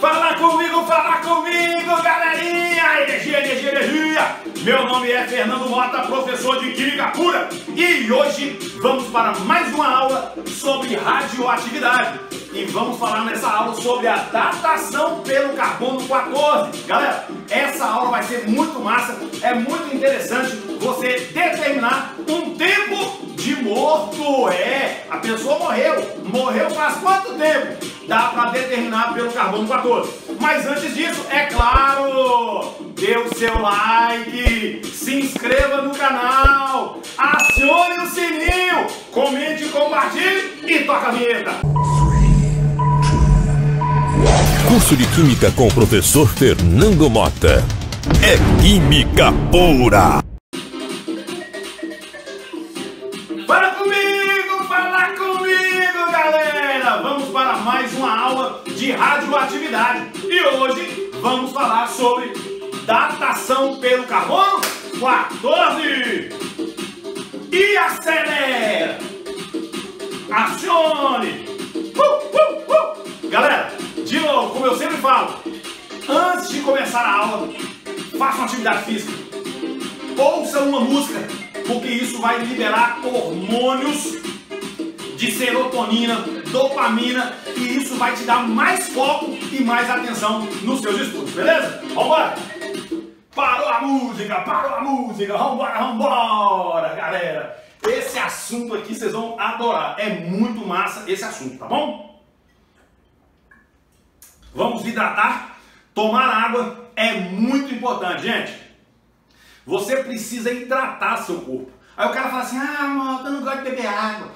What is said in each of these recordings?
Fala comigo, galerinha! Energia! Meu nome é Fernando Mota, professor de Química Pura. E hoje vamos para mais uma aula sobre radioatividade. E vamos falar nessa aula sobre a datação pelo carbono 14. Galera, essa aula vai ser muito massa, é muito interessante você determinar um tempo de morto. A pessoa morreu faz quanto tempo? Dá para determinar pelo carbono 14. Mas antes disso, é claro, dê o seu like, se inscreva no canal, acione o sininho, comente, compartilhe e toca a vinheta. Curso de Química com o professor Fernando Mota. É Química Pura. Fala comigo, galera! Vamos para mais uma aula de radioatividade. E hoje vamos falar sobre datação pelo carbono 14. E acelera! Acione! Galera, de novo, como eu sempre falo, antes de começar a aula, faça uma atividade física. Ouça uma música, porque isso vai liberar hormônios de serotonina, dopamina, e isso vai te dar mais foco e mais atenção nos seus estudos, beleza? Vambora! Parou a música, vambora, galera! Esse assunto aqui vocês vão adorar, é muito massa esse assunto, tá bom? Vamos hidratar, tomar água é muito importante, gente. Você precisa hidratar seu corpo. Aí o cara fala assim, eu não gosto de beber água.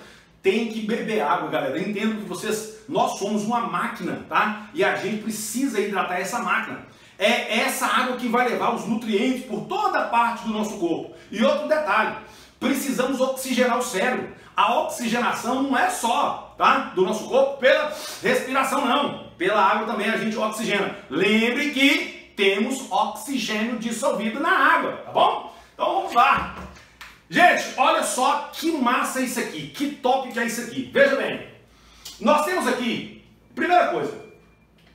Tem que beber água, galera. Eu entendo que nós somos uma máquina, tá? E a gente precisa hidratar essa máquina. É essa água que vai levar os nutrientes por toda parte do nosso corpo. E outro detalhe, precisamos oxigenar o cérebro. A oxigenação não é só, tá, do nosso corpo pela respiração, não. Pela água também a gente oxigena. Lembre que temos oxigênio dissolvido na água, tá bom? Então vamos lá. Gente, olha só que massa isso aqui, que top que é isso aqui. Veja bem, nós temos aqui, primeira coisa,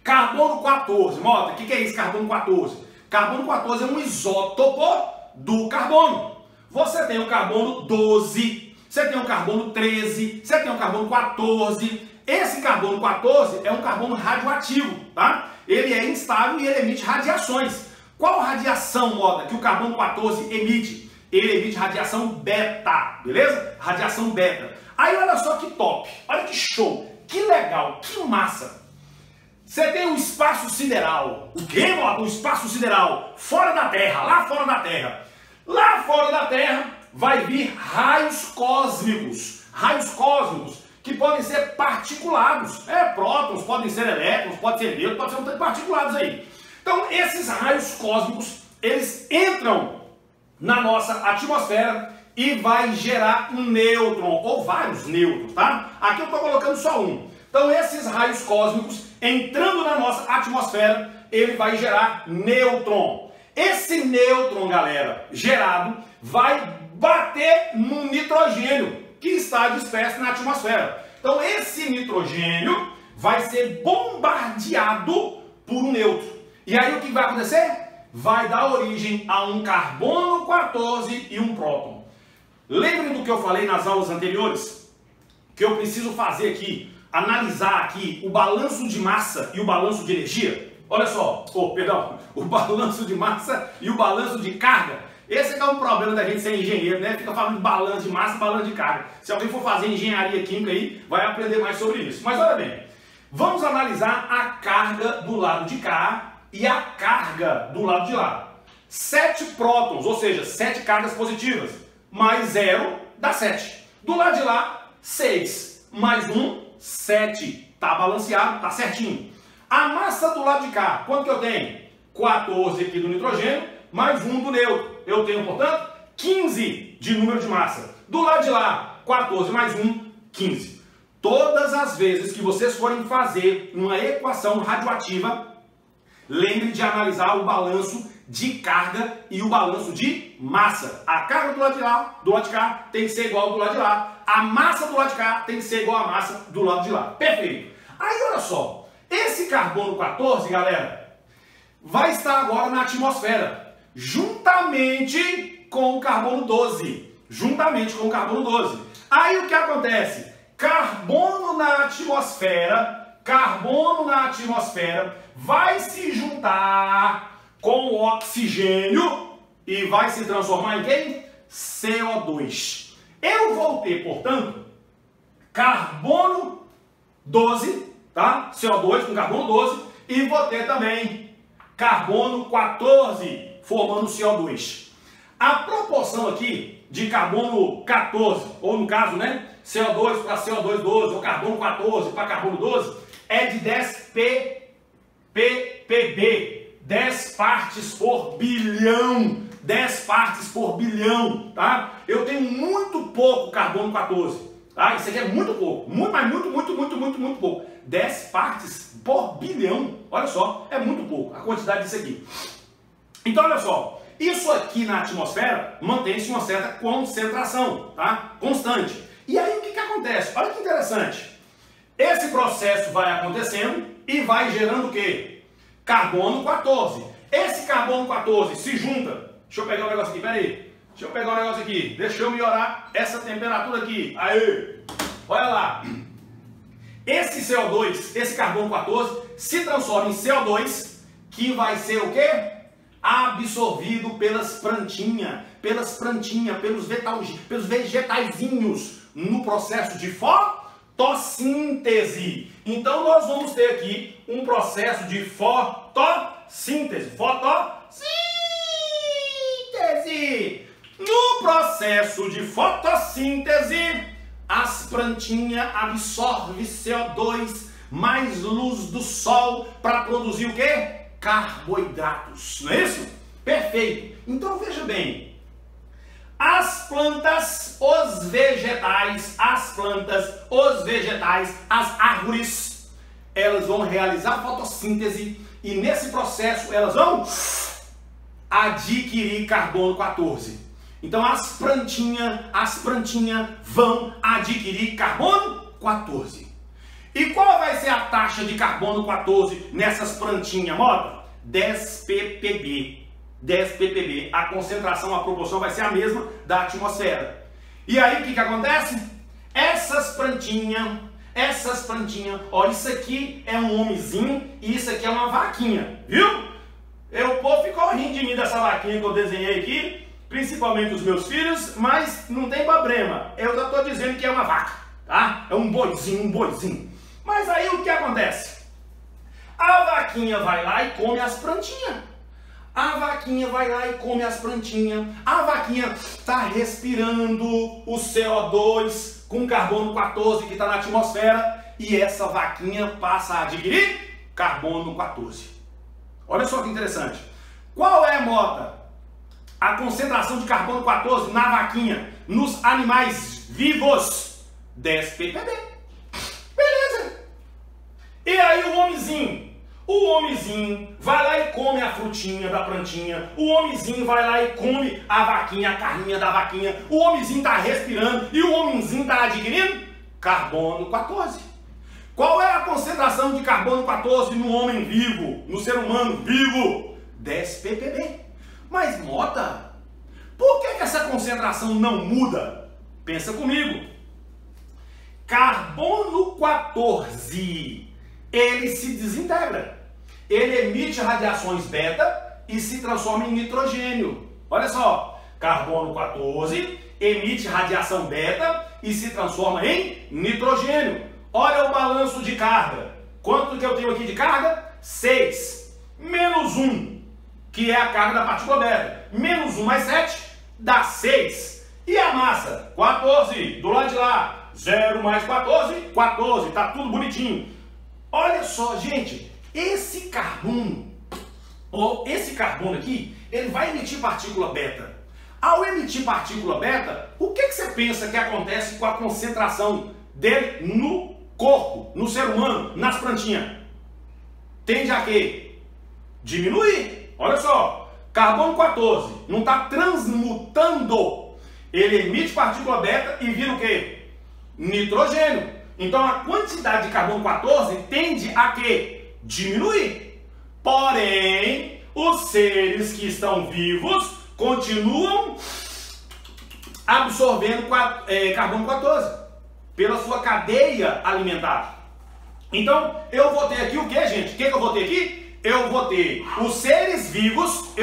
carbono 14. Mota, o que é isso, carbono 14? Carbono 14 é um isótopo do carbono. Você tem o carbono 12, você tem o carbono 13, você tem o carbono 14. Esse carbono 14 é um carbono radioativo, tá? Ele é instável e ele emite radiações. Qual radiação, Mota, que o carbono 14 emite? Ele emite radiação beta, beleza? Radiação beta. Aí olha só que top, olha que show, que legal, que massa. Você tem o espaço sideral. O que, Mota? O espaço sideral, fora da Terra, lá fora da Terra. Lá fora da Terra vai vir raios cósmicos. Raios cósmicos que podem ser particulados. Prótons, podem ser elétrons, pode ser nêutrons, pode ser um tanto de particulados aí. Então esses raios cósmicos, eles entram na nossa atmosfera e vai gerar um nêutron, ou vários nêutrons, tá? Aqui eu estou colocando só um. Então esses raios cósmicos entrando na nossa atmosfera, ele vai gerar nêutron. Esse nêutron, galera, gerado, vai bater no nitrogênio que está disperso na atmosfera. Então esse nitrogênio vai ser bombardeado por um nêutron. E aí o que vai acontecer? Vai dar origem a um carbono 14 e um próton. Lembrem do que eu falei nas aulas anteriores? Que eu preciso fazer aqui, analisar aqui o balanço de massa e o balanço de energia. Olha só, o balanço de massa e o balanço de carga. Esse é um problema da gente ser engenheiro, né? Fica falando de balanço de massa e balanço de carga. Se alguém for fazer engenharia química aí, vai aprender mais sobre isso. Mas olha bem, vamos analisar a carga do lado de cá e a carga do lado de lá. 7 prótons, ou seja, 7 cargas positivas, mais 0 dá 7. Do lado de lá, 6, mais 1, 7. Tá balanceado, tá certinho. A massa do lado de cá, quanto que eu tenho? 14 aqui do nitrogênio, mais 1 do neutro. Eu tenho, portanto, 15 de número de massa. Do lado de lá, 14 mais 1, 15. Todas as vezes que vocês forem fazer uma equação radioativa, lembre de analisar o balanço de carga e o balanço de massa. A carga do lado de cá, tem que ser igual ao do lado de lá. A massa do lado de cá tem que ser igual à massa do lado de lá. Perfeito. Aí olha só, Esse carbono 14, galera, vai estar agora na atmosfera, juntamente com o carbono 12. Juntamente com o carbono 12. Aí o que acontece? Carbono na atmosfera vai se juntar com o oxigênio e vai se transformar em quem? CO2. Eu vou ter, portanto, carbono 12, tá? CO2 com carbono 12, e vou ter também carbono 14 formando CO2. A proporção aqui de carbono 14, ou no caso, né, CO2 para CO2 12, ou carbono 14 para carbono 12, é de 10 ppb, 10 partes por bilhão. 10 partes por bilhão, tá? Eu tenho muito pouco carbono 14, tá? Isso aqui é muito pouco, muito pouco. 10 partes por bilhão, olha só, é muito pouco a quantidade disso aqui. Então, olha só, isso aqui na atmosfera mantém-se uma certa concentração, tá? Constante. E aí o que acontece? Olha que interessante. Esse processo vai acontecendo e vai gerando o quê? Carbono 14. Esse carbono 14 se junta. Deixa eu pegar um negócio aqui, peraí. Deixa eu pegar um negócio aqui. Deixa eu melhorar essa temperatura aqui. Aí, olha lá. Esse CO2, esse carbono 14, se transforma em CO2, que vai ser o quê? Absorvido pelas plantinhas, pelos vegetaizinhos, no processo de fotossíntese. Então nós vamos ter aqui um processo de fotossíntese. No processo de fotossíntese, as plantinhas absorvem CO2 mais luz do sol para produzir o quê? Carboidratos, não é isso? Perfeito. Então veja bem, as plantas, os vegetais, as árvores, elas vão realizar fotossíntese e nesse processo elas vão adquirir carbono 14. Então as plantinhas vão adquirir carbono 14. E qual vai ser a taxa de carbono 14 nessas plantinhas, Mota? 10 ppb. 10 ppb. A concentração, a proporção vai ser a mesma da atmosfera. E aí o que acontece? Essas plantinhas, ó, isso aqui é um homenzinho e isso aqui é uma vaquinha, viu? O povo ficou rindo de mim dessa vaquinha que eu desenhei aqui, principalmente os meus filhos, mas não tem problema. Eu já estou dizendo que é uma vaca, tá? É um boizinho. Mas aí o que acontece? A vaquinha vai lá e come as plantinhas. A vaquinha está respirando o CO2 com carbono 14 que está na atmosfera e essa vaquinha passa a adquirir carbono 14. Olha só que interessante. Qual é, Mota, a concentração de carbono 14 na vaquinha, nos animais vivos? 10 ppb. Beleza. E aí o homenzinho vai lá e come a frutinha da plantinha. O homenzinho vai lá e come a vaquinha, a carninha da vaquinha. O homenzinho está respirando e o homenzinho está adquirindo carbono 14. Qual é a concentração de carbono 14 no homem vivo, no ser humano vivo? 10 ppb. Mas, Mota, por que essa concentração não muda? Pensa comigo. Carbono 14, ele se desintegra. Ele emite radiações beta e se transforma em nitrogênio. Olha só, carbono 14 emite radiação beta e se transforma em nitrogênio. Olha o balanço de carga. Quanto que eu tenho aqui de carga? 6. Menos 1, que é a carga da partícula beta. Menos 1 mais 7 dá 6. E a massa? 14. Do lado de lá. 0 mais 14, 14. Tá tudo bonitinho. Olha só, gente. Esse carbono aqui, ele vai emitir partícula beta. Ao emitir partícula beta, o que você pensa que acontece com a concentração dele no corpo, no ser humano, nas plantinhas? Tende a quê? Diminuir. Olha só, carbono 14 não está transmutando. Ele emite partícula beta e vira o quê? Nitrogênio. Então a quantidade de carbono 14 tende a quê? diminuir. Porém, os seres que estão vivos continuam absorvendo carbono 14 pela sua cadeia alimentar. Então, eu vou ter aqui o que, gente? O que eu vou ter aqui? Eu vou ter os seres vivos,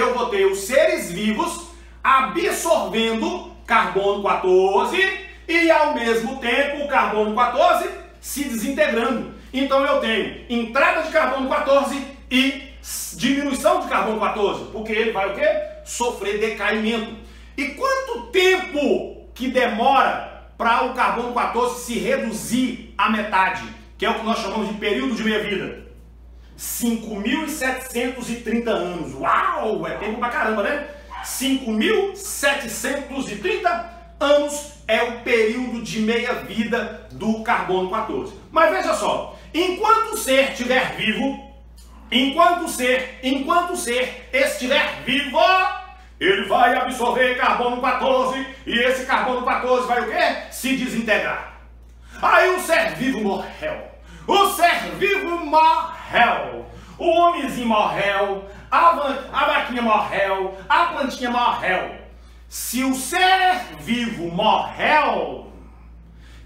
absorvendo carbono 14 e, ao mesmo tempo, o carbono 14 se desintegrando. Então, eu tenho entrada de carbono 14 e diminuição de carbono 14, porque ele vai o quê? Sofrer decaimento. E quanto tempo que demora para o carbono 14 se reduzir à metade, que é o que nós chamamos de período de meia-vida? 5.730 anos. Uau! É tempo pra caramba, né? 5.730 anos é o período de meia-vida do carbono 14. Mas veja só, enquanto o ser estiver vivo, enquanto o ser estiver vivo, ele vai absorver carbono 14 e esse carbono 14 vai o quê? Se desintegrar. Aí o ser vivo morreu. O ser vivo morreu. O homenzinho morreu. A vaquinha morreu. A plantinha morreu. Se o ser vivo morreu, o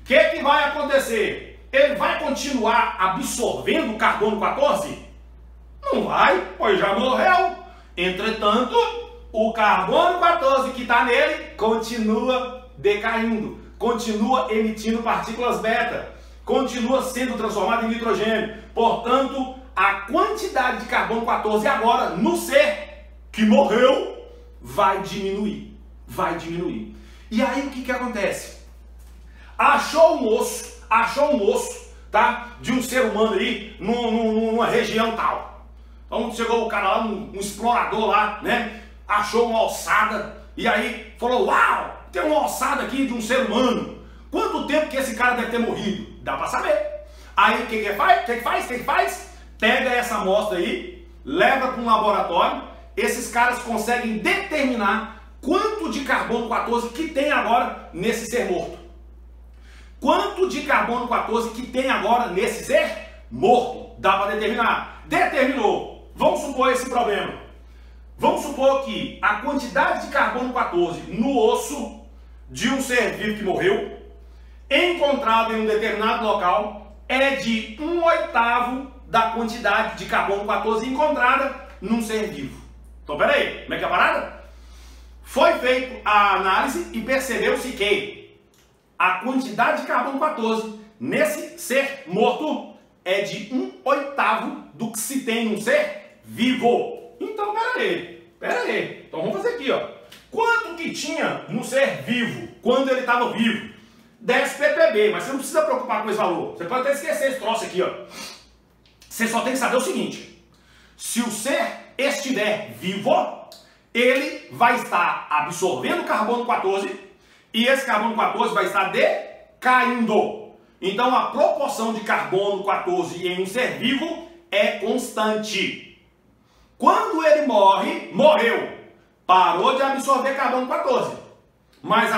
que vai acontecer? Ele vai continuar absorvendo carbono 14? Não vai, pois já morreu. Entretanto, o carbono 14 que está nele continua decaindo, continua emitindo partículas beta, continua sendo transformado em nitrogênio. Portanto, a quantidade de carbono 14 agora no ser que morreu vai diminuir. E aí o que acontece? Achou um osso, tá? De um ser humano aí numa região tal. Então chegou o cara lá, um explorador lá, né? Achou uma ossada e aí falou: uau, tem uma ossada aqui de um ser humano. Quanto tempo que esse cara deve ter morrido? Dá pra saber. Aí o que faz? Pega essa amostra aí, leva para um laboratório. Esses caras conseguem determinar quanto de carbono 14 que tem agora nesse ser morto. Quanto de carbono 14 que tem agora nesse ser morto? Dá para determinar. Determinou. Vamos supor esse problema. Vamos supor que a quantidade de carbono 14 no osso de um ser vivo que morreu, encontrado em um determinado local, é de 1/8 da quantidade de carbono 14 encontrada num ser vivo. Então, peraí, como é que é a parada? Foi feita a análise e percebeu-se que a quantidade de carbono 14 nesse ser morto é de 1/8 do que se tem num ser vivo. Então, peraí. Então vamos fazer aqui, ó. Quanto que tinha no ser vivo quando ele estava vivo? 10 ppb, mas você não precisa preocupar com esse valor. Você pode até esquecer esse troço aqui, ó. Você só tem que saber o seguinte: se o ser estiver vivo, ele vai estar absorvendo carbono 14 e esse carbono 14 vai estar decaindo. Então a proporção de carbono 14 em um ser vivo é constante. Quando ele morreu, parou de absorver carbono 14, mas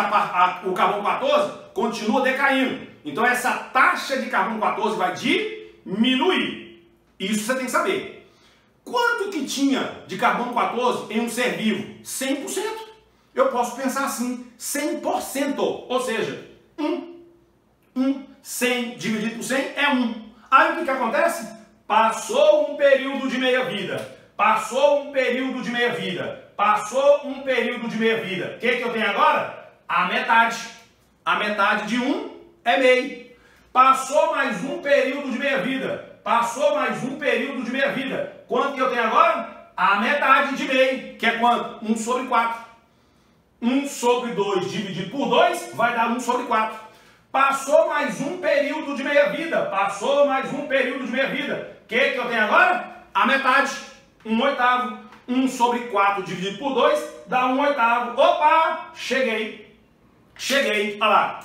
o carbono 14 continua decaindo. Então essa taxa de carbono 14 vai diminuir. Isso você tem que saber. Quanto que tinha de carbono 14 em um ser vivo? 100%. Eu posso pensar assim, 100%. Ou seja, 100 dividido por 100 é 1. Aí o que acontece? Passou um período de meia-vida. Passou um período de meia-vida. O que eu tenho agora? A metade. A metade de 1 é meio. Passou mais um período de meia-vida. Quanto que eu tenho agora? A metade de meio. Que é quanto? 1/4. 1/2 dividido por 2 vai dar 1/4. Passou mais um período de meia-vida. O que eu tenho agora? A metade. 1/8. 1/4 dividido por 2 dá 1/8. Opa! Cheguei. Olha lá.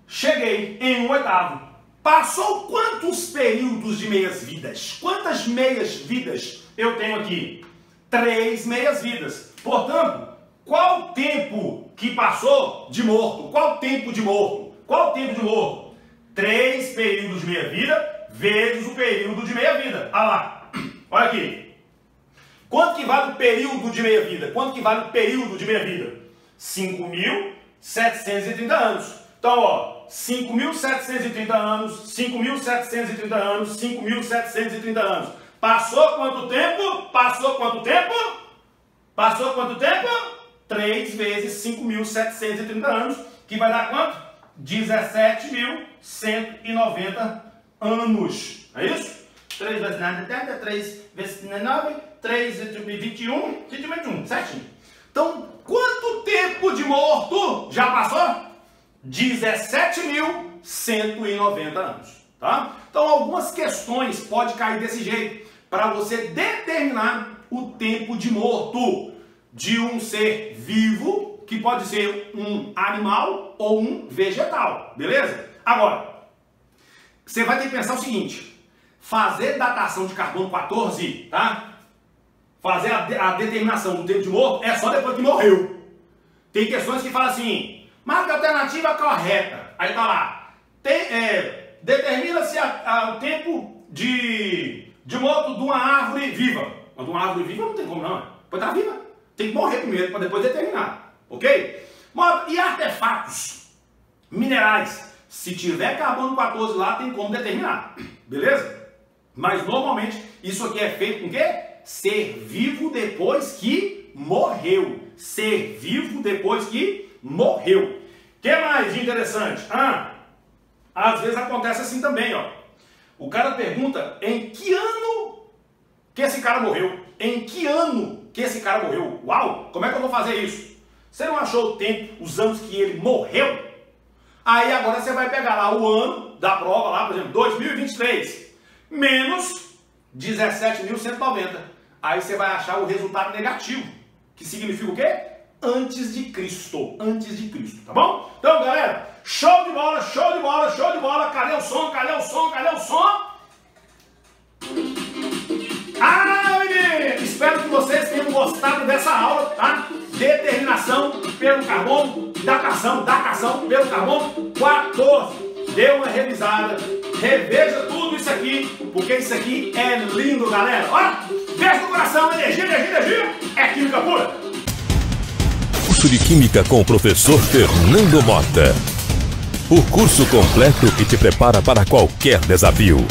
Cheguei em 1/8. Passou quantos períodos de meias-vidas? Quantas meias-vidas eu tenho aqui? 3 meias-vidas. Portanto, qual tempo que passou de morto? Qual tempo de morto? 3 períodos de meia-vida vezes o período de meia-vida. Olha lá. Olha aqui. Quanto que vale o período de meia-vida? Quanto que vale o período de meia-vida? 5.730 anos. Então, ó, 5.730 anos, 5.730 anos, 5.730 anos. Passou quanto tempo? Passou quanto tempo? Passou quanto tempo? 3 vezes 5.730 anos, que vai dar quanto? 17.190 anos. É isso? 3 vezes 9, 3 vezes 9, 3 vezes 21, 21, certinho. Então, quanto tempo de morto já passou? 17.190 anos, tá? Então, algumas questões podem cair desse jeito, para você determinar o tempo de morto de um ser vivo, que pode ser um animal ou um vegetal, beleza? Agora, você vai ter que pensar o seguinte, fazer datação de carbono 14, tá? Fazer a determinação do tempo de morto é só depois que morreu. Tem questões que falam assim, marca a alternativa correta. Aí tá lá, determina-se o tempo de morto de uma árvore viva. Mas de uma árvore viva não tem como não, depois tá viva. Tem que morrer primeiro para depois determinar, ok? E artefatos minerais, se tiver carbono 14 lá, tem como determinar, beleza? Mas normalmente isso aqui é feito com o quê? Ser vivo depois que morreu. Ser vivo depois que morreu. O que mais de interessante? Às vezes acontece assim também, ó. O cara pergunta em que ano que esse cara morreu. Em que ano que esse cara morreu? Uau, como é que eu vou fazer isso? Você não achou o tempo, os anos que ele morreu? Aí agora você vai pegar lá o ano da prova, lá, por exemplo, 2023, menos 17.190. Aí você vai achar o resultado negativo, que significa o quê? Antes de Cristo, tá bom? Então, galera, show de bola, show de bola, show de bola. Cadê o som, cadê o som, cadê o som? Menino, espero que vocês tenham gostado dessa aula, tá? Determinação pelo carbono, datação pelo carbono 14. Dê uma revisada, reveja tudo isso aqui, porque isso aqui é lindo, galera. Ó, beijo no coração, energia, é química pura. Curso de Química com o professor Fernando Mota. O curso completo que te prepara para qualquer desafio.